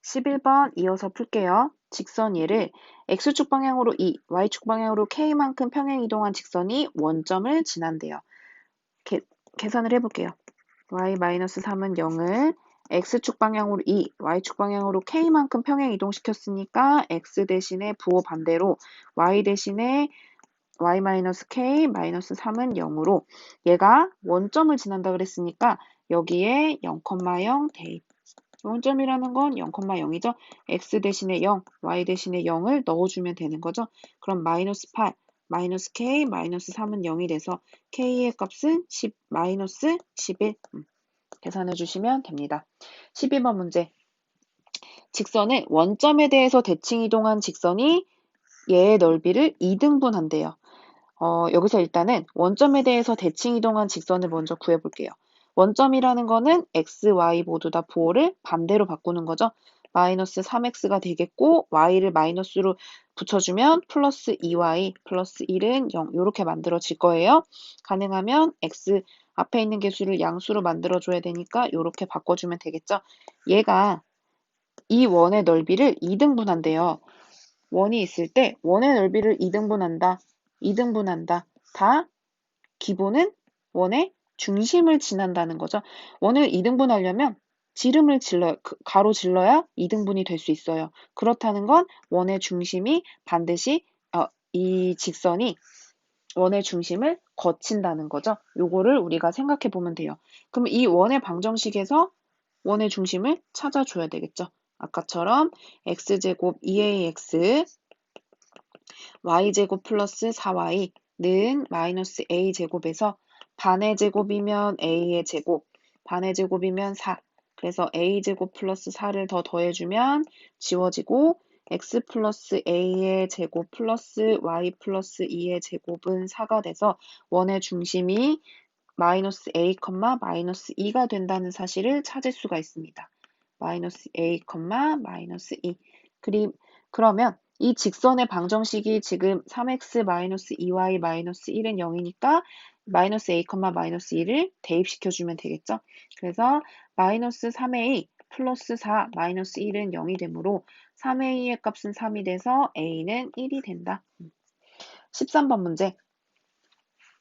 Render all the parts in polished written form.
11번 이어서 풀게요. 직선 얘를 x축 방향으로 2, y축 방향으로 k만큼 평행 이동한 직선이 원점을 지난대요. 계산을 해볼게요. y-3은 0을 x축 방향으로 2, y축 방향으로 k만큼 평행 이동시켰으니까 x 대신에 부호 반대로 y 대신에 y-k-3은 0으로 얘가 원점을 지난다 그랬으니까 여기에 0,0 대입. 원점이라는 건 0,0이죠. x 대신에 0, y 대신에 0을 넣어주면 되는 거죠. 그럼 마이너스 8, 마이너스 k, 마이너스 3은 0이 돼서 k의 값은 10, 마이너스 11. 계산해 주시면 됩니다. 12번 문제. 직선은 원점에 대해서 대칭 이동한 직선이 얘의 넓이를 2등분한대요. 여기서 일단은 원점에 대해서 대칭 이동한 직선을 먼저 구해볼게요. 원점이라는 거는 x, y 모두 다 부호를 반대로 바꾸는 거죠. 마이너스 3x가 되겠고 y를 마이너스로 붙여주면 플러스 2y 플러스 1은 0 이렇게 만들어질 거예요. 가능하면 x 앞에 있는 개수를 양수로 만들어줘야 되니까 이렇게 바꿔주면 되겠죠. 얘가 이 원의 넓이를 2등분한대요. 원이 있을 때 원의 넓이를 2등분한다. 2등분한다. 다 기본은 원의 중심을 지난다는 거죠. 원을 2등분하려면 지름을 가로 질러야 2등분이 될 수 있어요. 그렇다는 건 원의 중심이 반드시 이 직선이 원의 중심을 거친다는 거죠. 요거를 우리가 생각해 보면 돼요. 그럼 이 원의 방정식에서 원의 중심을 찾아줘야 되겠죠. 아까처럼 x제곱 2ax y제곱 플러스 4y는 마이너스 a제곱에서 반의 제곱이면 a의 제곱, 반의 제곱이면 4. 그래서 a제곱 플러스 4를 더 더해주면 지워지고 x 플러스 a의 제곱 플러스 y 플러스 2의 제곱은 4가 돼서 원의 중심이 마이너스 a, 마이너스 2가 된다는 사실을 찾을 수가 있습니다. 마이너스 a, 마이너스 2. 그러면 이 직선의 방정식이 지금 3x 마이너스 2y 마이너스 1은 0이니까 마이너스 a, 마이너스 2를 대입시켜주면 되겠죠. 그래서 마이너스 3a 플러스 4 마이너스 1은 0이 되므로 3a의 값은 3이 돼서 a는 1이 된다. 13번 문제.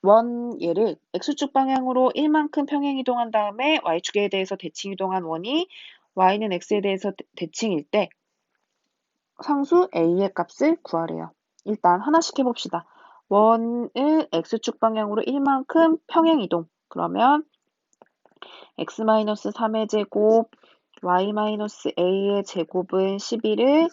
원 얘를 x축 방향으로 1만큼 평행 이동한 다음에 y축에 대해서 대칭 이동한 원이 y는 x에 대해서 대칭일 때 상수 a의 값을 구하래요. 일단 하나씩 해봅시다. 원을 x축 방향으로 1만큼 평행 이동. 그러면 x-3의 제곱, y-a의 제곱은 11을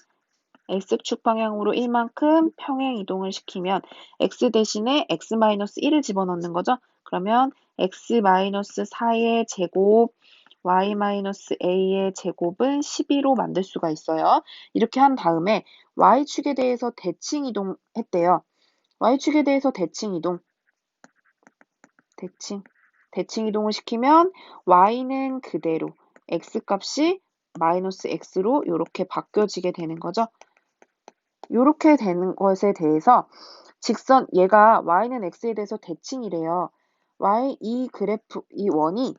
x축 방향으로 1만큼 평행 이동을 시키면 x 대신에 x-1을 집어넣는 거죠. 그러면 x-4의 제곱, y-a의 제곱은 12로 만들 수가 있어요. 이렇게 한 다음에 y축에 대해서 대칭 이동했대요. y축에 대해서 대칭 이동을 시키면 y는 그대로 x값이 마이너스 x로 이렇게 바뀌어지게 되는 거죠. 이렇게 되는 것에 대해서 직선 얘가 y는 x에 대해서 대칭이래요. 이 그래프 이 원이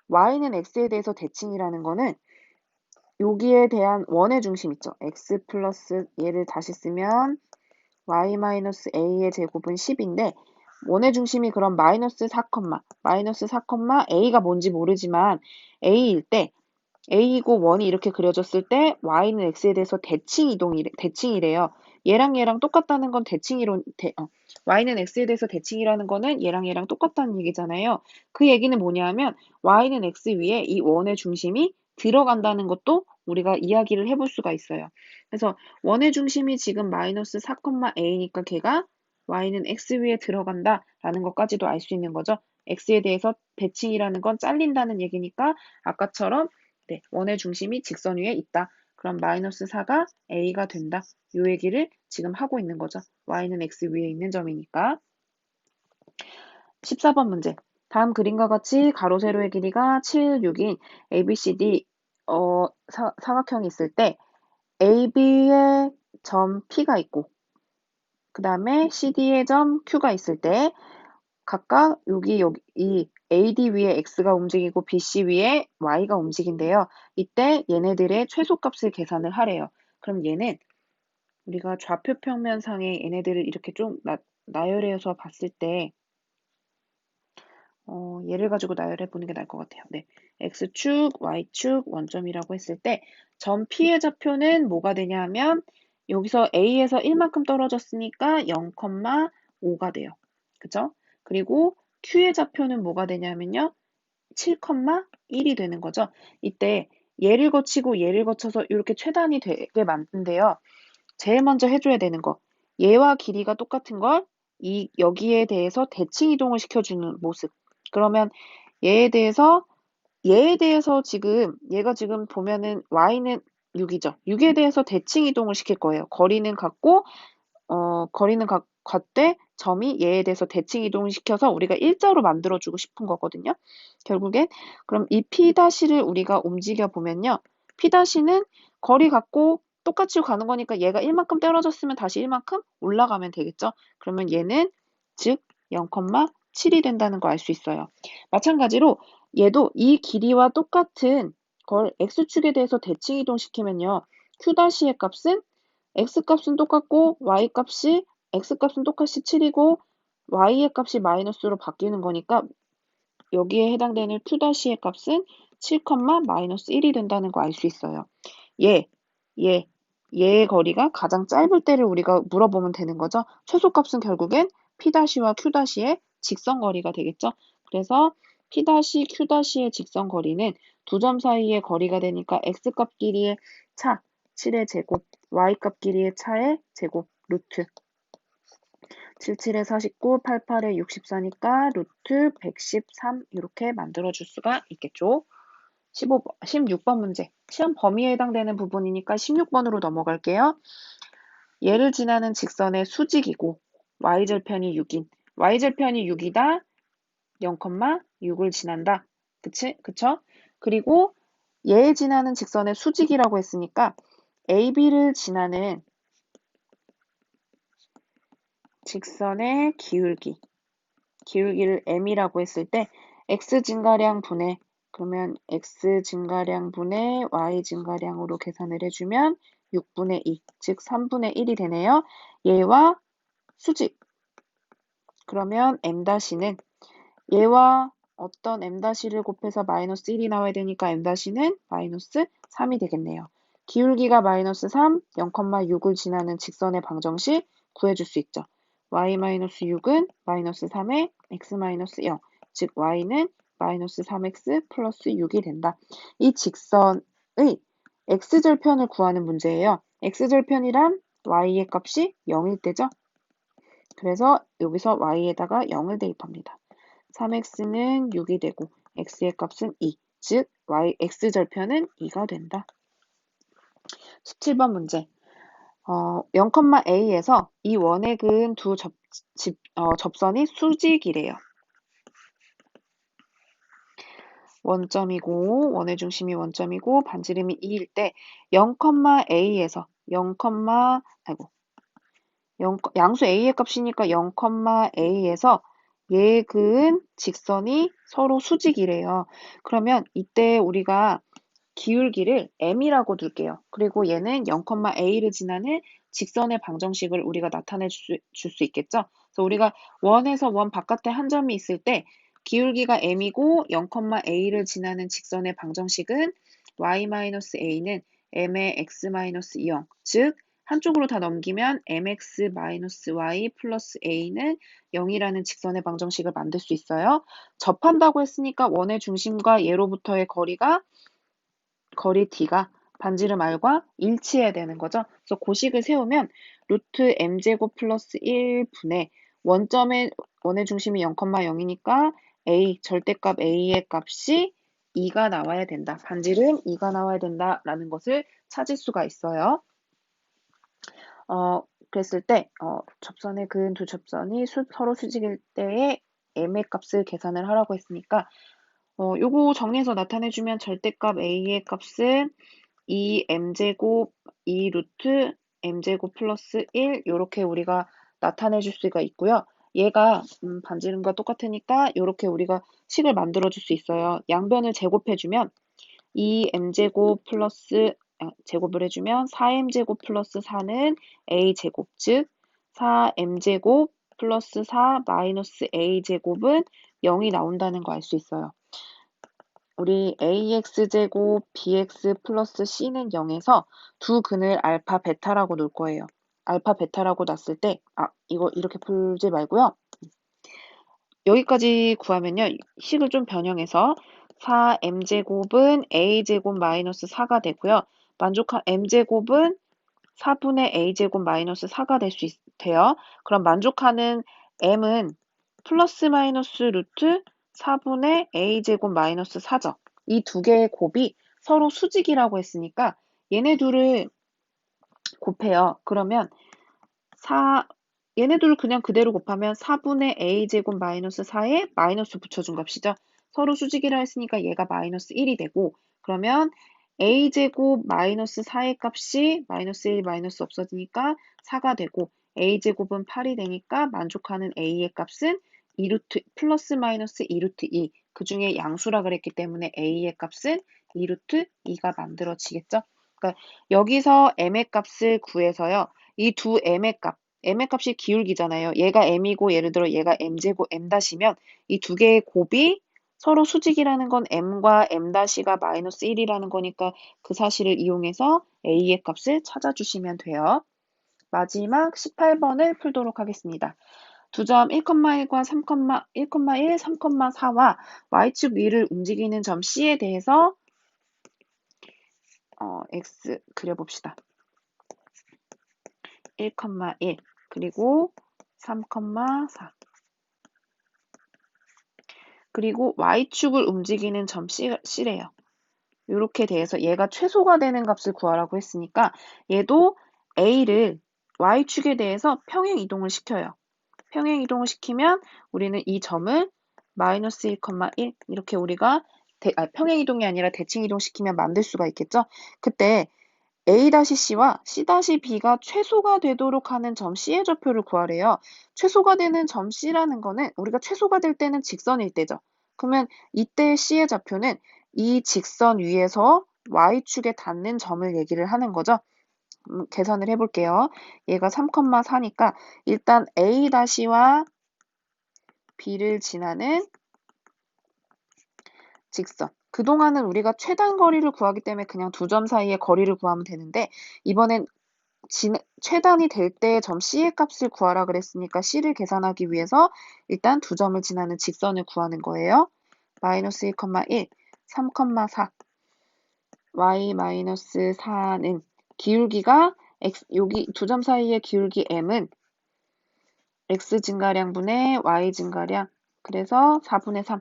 y는 x에 대해서 대칭이라는 거는 여기에 대한 원의 중심 있죠. x 플러스 얘를 다시 쓰면 y-a의 제곱은 10인데 원의 중심이 그럼 마이너스 4, a가 뭔지 모르지만 a일 때 a이고 원이 이렇게 그려졌을 때 y는 x에 대해서 대칭이래요. 얘랑 얘랑 똑같다는 건 y는 x에 대해서 대칭이라는 거는 얘랑 얘랑 똑같다는 얘기잖아요. 그 얘기는 뭐냐면 y는 x 위에 이 원의 중심이 들어간다는 것도 우리가 이야기를 해볼 수가 있어요. 그래서 원의 중심이 지금 마이너스 4, a니까 걔가 y는 x 위에 들어간다라는 것까지도 알 수 있는 거죠. x에 대해서 대칭이라는 건 잘린다는 얘기니까 아까처럼 네, 원의 중심이 직선 위에 있다. 그럼 마이너스 4가 a가 된다. 이 얘기를 지금 하고 있는 거죠. y는 x 위에 있는 점이니까. 14번 문제. 다음 그림과 같이 가로 세로의 길이가 7, 6인 ABCD 사각형이 있을 때 AB의 점 P가 있고 그 다음에 CD의 점 Q가 있을 때 각각 여기 이 AD 위에 X가 움직이고 BC 위에 Y가 움직인대요. 이때 얘네들의 최소값을 계산을 하래요. 그럼 얘는 우리가 좌표 평면상에 얘네들을 이렇게 좀 나열해서 봤을 때 얘를 가지고 나열해 보는 게 나을 것 같아요. 네. X축, Y축, 원점이라고 했을 때 점 P의 좌표는 뭐가 되냐 하면 여기서 A에서 1만큼 떨어졌으니까 0,5가 돼요. 그죠? 그리고 Q의 좌표는 뭐가 되냐면요. 7,1이 되는 거죠. 이때 얘를 거치고 얘를 거쳐서 이렇게 최단이 되게 만든데요. 제일 먼저 해줘야 되는 거. 얘와 길이가 똑같은 걸 여기에 대해서 대칭 이동을 시켜주는 모습. 그러면 얘에 대해서 얘가 지금 보면은 y는 6이죠. 6에 대해서 대칭 이동을 시킬 거예요. 거리는 같고 거리는 같되 점이 얘에 대해서 대칭 이동을 시켜서 우리가 일자로 만들어주고 싶은 거거든요. 결국엔 그럼 이 P'를 우리가 움직여 보면요. P'는 거리 같고 똑같이 가는 거니까 얘가 1만큼 떨어졌으면 다시 1만큼 올라가면 되겠죠. 그러면 얘는 즉 0,7이 된다는 거 알 수 있어요. 마찬가지로 얘도 이 길이와 똑같은 걸 X축에 대해서 대칭 이동시키면요. Q'의 값은 X값은 똑같고 X값은 똑같이 7이고 Y의 값이 마이너스로 바뀌는 거니까 여기에 해당되는 Q'의 값은 7, 마이너스 1이 된다는 거 알 수 있어요. 얘의 거리가 가장 짧을 때를 우리가 물어보면 되는 거죠. 최소값은 결국엔 P'와 Q'의 직선거리가 되겠죠. 그래서 P', Q'의 직선거리는 두 점 사이의 거리가 되니까 X값 길이의 차, 7의 제곱, Y값 길이의 차의 제곱, 루트 77에 49, 88에 64니까 루트 113 이렇게 만들어줄 수가 있겠죠. 16번 문제. 시험 범위에 해당되는 부분이니까 16번으로 넘어갈게요. 얘를 지나는 직선의 수직이고 y절편이 6인 y절편이 6이다. 0,6을 지난다. 그쵸? 그리고 얘 지나는 직선의 수직이라고 했으니까 AB를 지나는 직선의 기울기를 m이라고 했을 때 x 증가량 분의 그러면 x 증가량 분의 y 증가량으로 계산을 해주면 6분의 2, 즉 3분의 1이 되네요. 얘와 수직. 그러면 m-는 얘와 어떤 m-를 곱해서 마이너스 1이 나와야 되니까 m-는 마이너스 3이 되겠네요. 기울기가 마이너스 3, 0,6을 지나는 직선의 방정식 구해줄 수 있죠. y-6은 마이너스 3에 x-0, 즉 y는 마이너스 3x 플러스 6이 된다. 이 직선의 x절편을 구하는 문제예요. x절편이란 y의 값이 0일 때죠. 그래서 여기서 y에다가 0을 대입합니다. 3x는 6이 되고 x의 값은 2, 즉 x절편은 2가 된다. 17번 문제. 0,a에서 이 원에 그은 두 접선이 수직이래요. 원점이고 원의 중심이 원점이고 반지름이 2일 때 0,a에서 양수 a의 값이니까 0,a에서 얘 그은 직선이 서로 수직이래요. 그러면 이때 우리가 기울기를 m이라고 둘게요. 그리고 얘는 0,a를 지나는 직선의 방정식을 우리가 나타내 줄 수 있겠죠. 그래서 우리가 원에서 원 바깥에 한 점이 있을 때 기울기가 m이고 0,a를 지나는 직선의 방정식은 y-a는 m의 x-2형, 즉 한쪽으로 다 넘기면 mx-y 플러스 a는 0이라는 직선의 방정식을 만들 수 있어요. 접한다고 했으니까 원의 중심과 얘로부터의 거리 d가 반지름 r과 일치해야 되는 거죠. 그래서 고식을 세우면 루트 m제곱 플러스 1분의 원의 중심이 0,0이니까 절대값 a의 값이 2가 나와야 된다. 반지름 2가 나와야 된다라는 것을 찾을 수가 있어요. 그랬을 때 접선의 그은 두 접선이 서로 수직일 때의 m의 값을 계산을 하라고 했으니까 요거 정리해서 나타내주면 절대값 a의 값은 2m제곱 2 루트 m제곱 플러스 1 요렇게 우리가 나타내줄 수가 있고요. 얘가 반지름과 똑같으니까 이렇게 우리가 식을 만들어줄 수 있어요. 양변을 제곱해주면 2m제곱 플러스 제곱을 해주면 4m제곱 플러스 4는 a제곱, 즉 4m제곱 플러스 4 마이너스 a제곱은 0이 나온다는 거 알 수 있어요. 우리 ax제곱 bx 플러스 c는 0에서 두 근을 알파 베타라고 놓을 거예요. 알파 베타라고 놨을 때 이거 이렇게 풀지 말고요. 여기까지 구하면요. 식을 좀 변형해서 4m제곱은 a제곱 마이너스 4가 되고요. 만족한 m제곱은 4분의 a제곱 마이너스 4가 돼요. 그럼 만족하는 m은 플러스 마이너스 루트 4분의 a제곱 마이너스 4죠. 이 두 개의 곱이 서로 수직이라고 했으니까 얘네 둘을 곱해요. 그러면 얘네 둘을 그냥 그대로 곱하면 4분의 a제곱 마이너스 4에 마이너스 붙여준 값이죠. 서로 수직이라 했으니까 얘가 마이너스 1이 되고 그러면 a제곱 마이너스 4의 값이 마이너스 1 마이너스 없어지니까 4가 되고 a제곱은 8이 되니까 만족하는 a의 값은 2루트 플러스 마이너스 2루트 2. 그 중에 양수라 그랬기 때문에 a의 값은 2루트 2가 만들어지겠죠. 그러니까 여기서 m의 값을 구해서요. 이 두 m의 값이 기울기잖아요. 얘가 m이고 예를 들어 얘가 m제곱 m-이면 이 두 개의 곱이 서로 수직이라는 건 m과 m-가 마이너스 1이라는 거니까 그 사실을 이용해서 a의 값을 찾아주시면 돼요. 마지막 18번을 풀도록 하겠습니다. 두 점 1,1과 1,1, 3,4와 y축 위를 움직이는 점 C에 대해서 x 그려봅시다. 1,1 그리고 3,4 그리고 y축을 움직이는 점 C래요. 이렇게 돼서 얘가 최소가 되는 값을 구하라고 했으니까 얘도 A를 y축에 대해서 평행 이동을 시켜요. 평행 이동을 시키면 우리는 이 점을 마이너스 1,1 이렇게 우리가 평행 이동이 아니라 대칭 이동시키면 만들 수가 있겠죠. 그때 A-C와 C-B가 최소가 되도록 하는 점 C의 좌표를 구하래요. 최소가 되는 점 C라는 거는 우리가 최소가 될 때는 직선일 때죠. 그러면 이때 C의 좌표는 이 직선 위에서 Y축에 닿는 점을 얘기를 하는 거죠. 계산을 해볼게요. 얘가 3,4니까 일단 A-와 B를 지나는 직선. 그동안은 우리가 최단 거리를 구하기 때문에 그냥 두 점 사이의 거리를 구하면 되는데 이번엔 최단이 될 때 점 C의 값을 구하라 그랬으니까 C를 계산하기 위해서 일단 두 점을 지나는 직선을 구하는 거예요. 마이너스 1,1, 3,4 y-4는 기울기가 여기 두 점 사이의 기울기 m은 x 증가량분의 y 증가량 그래서 4분의 3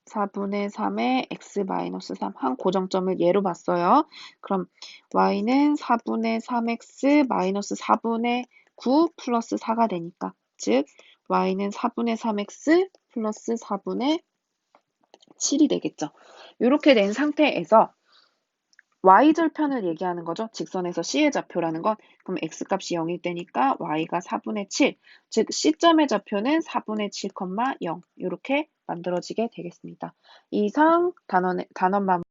4분의 3의 x-3 한 고정점을 예로 봤어요. 그럼 y는 4분의 3x 마이너스 4분의 9 플러스 4가 되니까 즉 y는 4분의 3x 플러스 4분의 7이 되겠죠. 이렇게 된 상태에서 y절편을 얘기하는 거죠. 직선에서 C의 좌표라는 건 그럼 x값이 0일 때니까 y가 4분의 7, 즉 C점의 좌표는 4분의 7,0 이렇게 만들어지게 되겠습니다. 이상 단원 마무리